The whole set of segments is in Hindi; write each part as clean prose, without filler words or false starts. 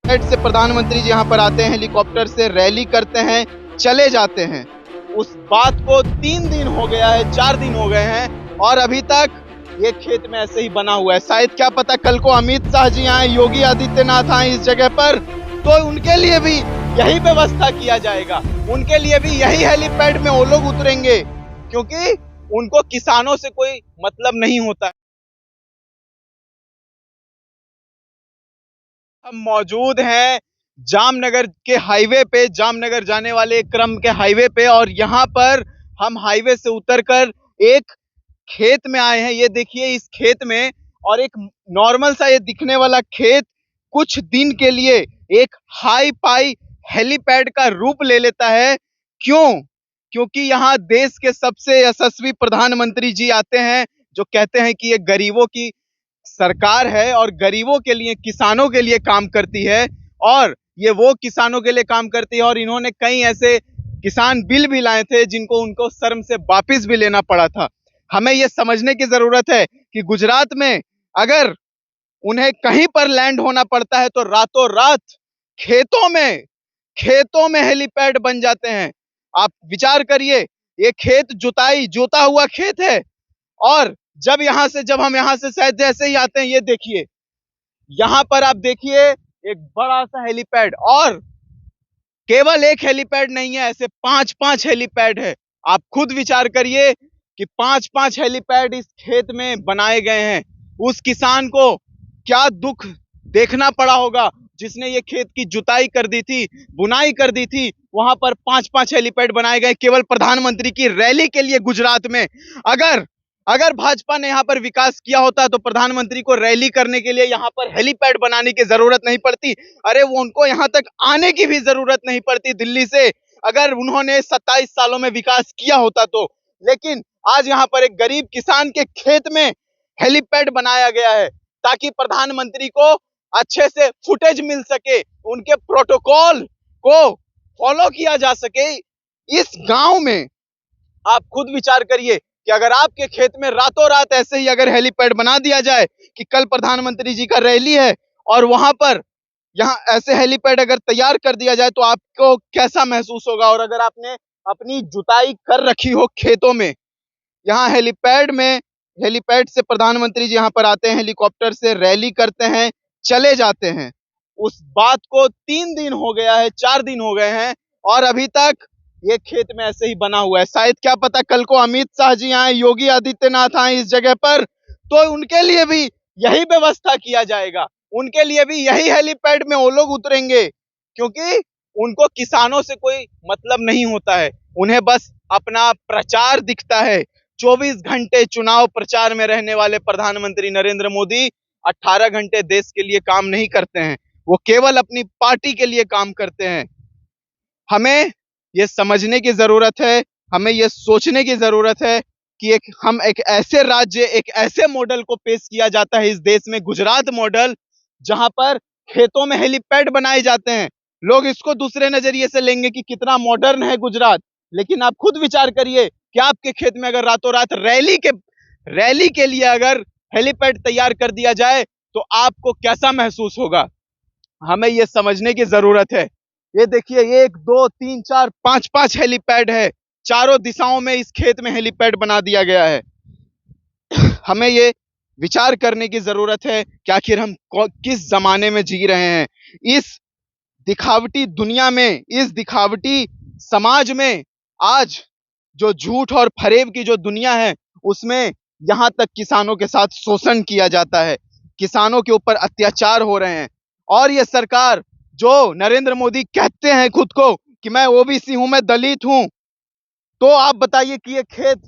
फ्लाइट से प्रधानमंत्री जी यहाँ पर आते हैं, हेलीकॉप्टर से रैली करते हैं, चले जाते हैं। उस बात को 3 दिन हो गया है, 4 दिन हो गए हैं और अभी तक ये खेत में ऐसे ही बना हुआ है। शायद क्या पता कल को अमित शाह जी आए, योगी आदित्यनाथ आए इस जगह पर, तो उनके लिए भी यही व्यवस्था किया जाएगा। उनके लिए भी यही हेलीपैड में वो लोग उतरेंगे, क्योंकि उनको किसानों से कोई मतलब नहीं होता। हम मौजूद हैं जामनगर के हाईवे पे, जामनगर जाने वाले क्रम के हाईवे पे, और यहाँ पर हम हाईवे से उतरकर एक खेत में आए हैं। ये देखिए इस खेत में, और एक नॉर्मल सा ये दिखने वाला खेत कुछ दिन के लिए एक हाई पाई हेलीपैड का रूप ले लेता है। क्यों? क्योंकि यहाँ देश के सबसे यशस्वी प्रधानमंत्री जी आते हैं, जो कहते हैं कि ये गरीबों की सरकार है और गरीबों के लिए, किसानों के लिए काम करती है, और ये वो किसानों के लिए काम करती है। और इन्होंने कई ऐसे किसान बिल भी लाए थे जिनको उनको शर्म से वापिस भी लेना पड़ा था। हमें ये समझने की जरूरत है कि गुजरात में अगर उन्हें कहीं पर लैंड होना पड़ता है तो रातों रात खेतों में हेलीपैड बन जाते हैं। आप विचार करिए, ये खेत जोता हुआ खेत है, और जब हम यहाँ से शायद जैसे ही आते हैं, ये देखिए यहाँ पर आप देखिए एक बड़ा सा हेलीपैड, और केवल एक हेलीपैड नहीं है, ऐसे 5-5 हेलीपैड है। आप खुद विचार करिए कि 5-5 हेलीपैड इस खेत में बनाए गए हैं। उस किसान को क्या दुख देखना पड़ा होगा जिसने ये खेत की जुताई कर दी थी, बुनाई कर दी थी। वहां पर 5-5 हेलीपैड बनाए गए केवल प्रधानमंत्री की रैली के लिए गुजरात में। अगर अगर भाजपा ने यहाँ पर विकास किया होता तो प्रधानमंत्री को रैली करने के लिए यहाँ पर हेलीपैड बनाने की जरूरत नहीं पड़ती। अरे वो उनको यहाँ तक आने की भी जरूरत नहीं पड़ती दिल्ली से, अगर उन्होंने 27 सालों में विकास किया होता तो। लेकिन आज यहाँ पर एक गरीब किसान के खेत में हेलीपैड बनाया गया है ताकि प्रधानमंत्री को अच्छे से फुटेज मिल सके, उनके प्रोटोकॉल को फॉलो किया जा सके। इस गांव में आप खुद विचार करिए कि अगर आपके खेत में रातों रात ऐसे ही अगर हेलीपैड बना दिया जाए कि कल प्रधानमंत्री जी का रैली है और वहां पर यहाँ ऐसे हेलीपैड अगर तैयार कर दिया जाए तो आपको कैसा महसूस होगा। और अगर आपने अपनी जुताई कर रखी हो खेतों में, यहाँ हेलीपैड से प्रधानमंत्री जी यहाँ पर आते हैं, हेलीकॉप्टर से रैली करते हैं, चले जाते हैं। उस बात को 3 दिन हो गया है, 4 दिन हो गए हैं और अभी तक ये खेत में ऐसे ही बना हुआ है। शायद क्या पता कल को अमित शाह जी आए, योगी आदित्यनाथ आए इस जगह पर, तो उनके लिए भी यही व्यवस्था किया जाएगा। उनके लिए भी यही हेलीपैड में वो लोग उतरेंगे, क्योंकि उनको किसानों से कोई मतलब नहीं होता है। उन्हें बस अपना प्रचार दिखता है। 24 घंटे चुनाव प्रचार में रहने वाले प्रधानमंत्री नरेंद्र मोदी 18 घंटे देश के लिए काम नहीं करते हैं, वो केवल अपनी पार्टी के लिए काम करते हैं। हमें ये समझने की जरूरत है, हमें ये सोचने की जरूरत है कि एक ऐसे राज्य, एक ऐसे मॉडल को पेश किया जाता है इस देश में, गुजरात मॉडल, जहां पर खेतों में हेलीपैड बनाए जाते हैं। लोग इसको दूसरे नजरिए से लेंगे कि कितना मॉडर्न है गुजरात, लेकिन आप खुद विचार करिए कि आपके खेत में अगर रातों रात रैली के लिए अगर हेलीपैड तैयार कर दिया जाए तो आपको कैसा महसूस होगा। हमें यह समझने की जरूरत है। ये देखिए 1 2 3 4 5-5 हेलीपैड है, चारों दिशाओं में इस खेत में हेलीपैड बना दिया गया है। हमें ये विचार करने की जरूरत है कि आखिर हम किस जमाने में जी रहे हैं। इस दिखावटी दुनिया में, इस दिखावटी समाज में आज जो झूठ और फरेब की जो दुनिया है, उसमें यहां तक किसानों के साथ शोषण किया जाता है, किसानों के ऊपर अत्याचार हो रहे हैं। और ये सरकार, जो नरेंद्र मोदी कहते हैं खुद को कि मैं ओबीसी हूं, मैं दलित हूं, तो आप बताइए कि ये खेत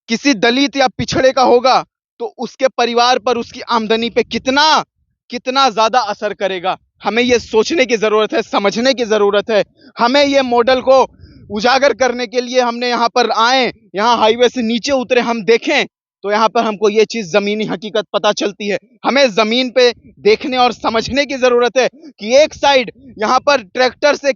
किसी दलित या पिछड़े का होगा तो उसके परिवार पर, उसकी आमदनी पे कितना कितना ज्यादा असर करेगा। हमें यह सोचने की जरूरत है, समझने की जरूरत है। हमें यह मॉडल को उजागर करने के लिए हमने यहाँ पर आए, यहाँ हाईवे से नीचे उतरे, हम देखें तो यहाँ पर हमको ये चीज जमीनी हकीकत पता चलती है। हमें जमीन पे देखने और समझने की जरूरत है कि एक साइड यहाँ पर ट्रैक्टर से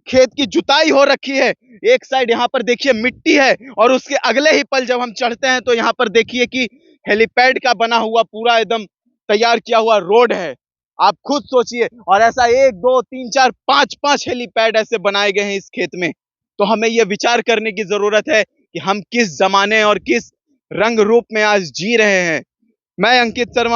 खेत की जुताई हो रखी है, एक साइड यहाँ पर देखिए मिट्टी है, और उसके अगले ही पल जब हम चढ़ते हैं तो यहाँ पर देखिए कि हेलीपैड का बना हुआ पूरा एकदम तैयार किया हुआ रोड है। आप खुद सोचिए। और ऐसा 1 2 3 4 5 5 हेलीपैड ऐसे बनाए गए हैं इस खेत में। तो हमें यह विचार करने की जरूरत है कि हम किस जमाने और किस रंग रूप में आज जी रहे हैं। मैं अंकित शर्मा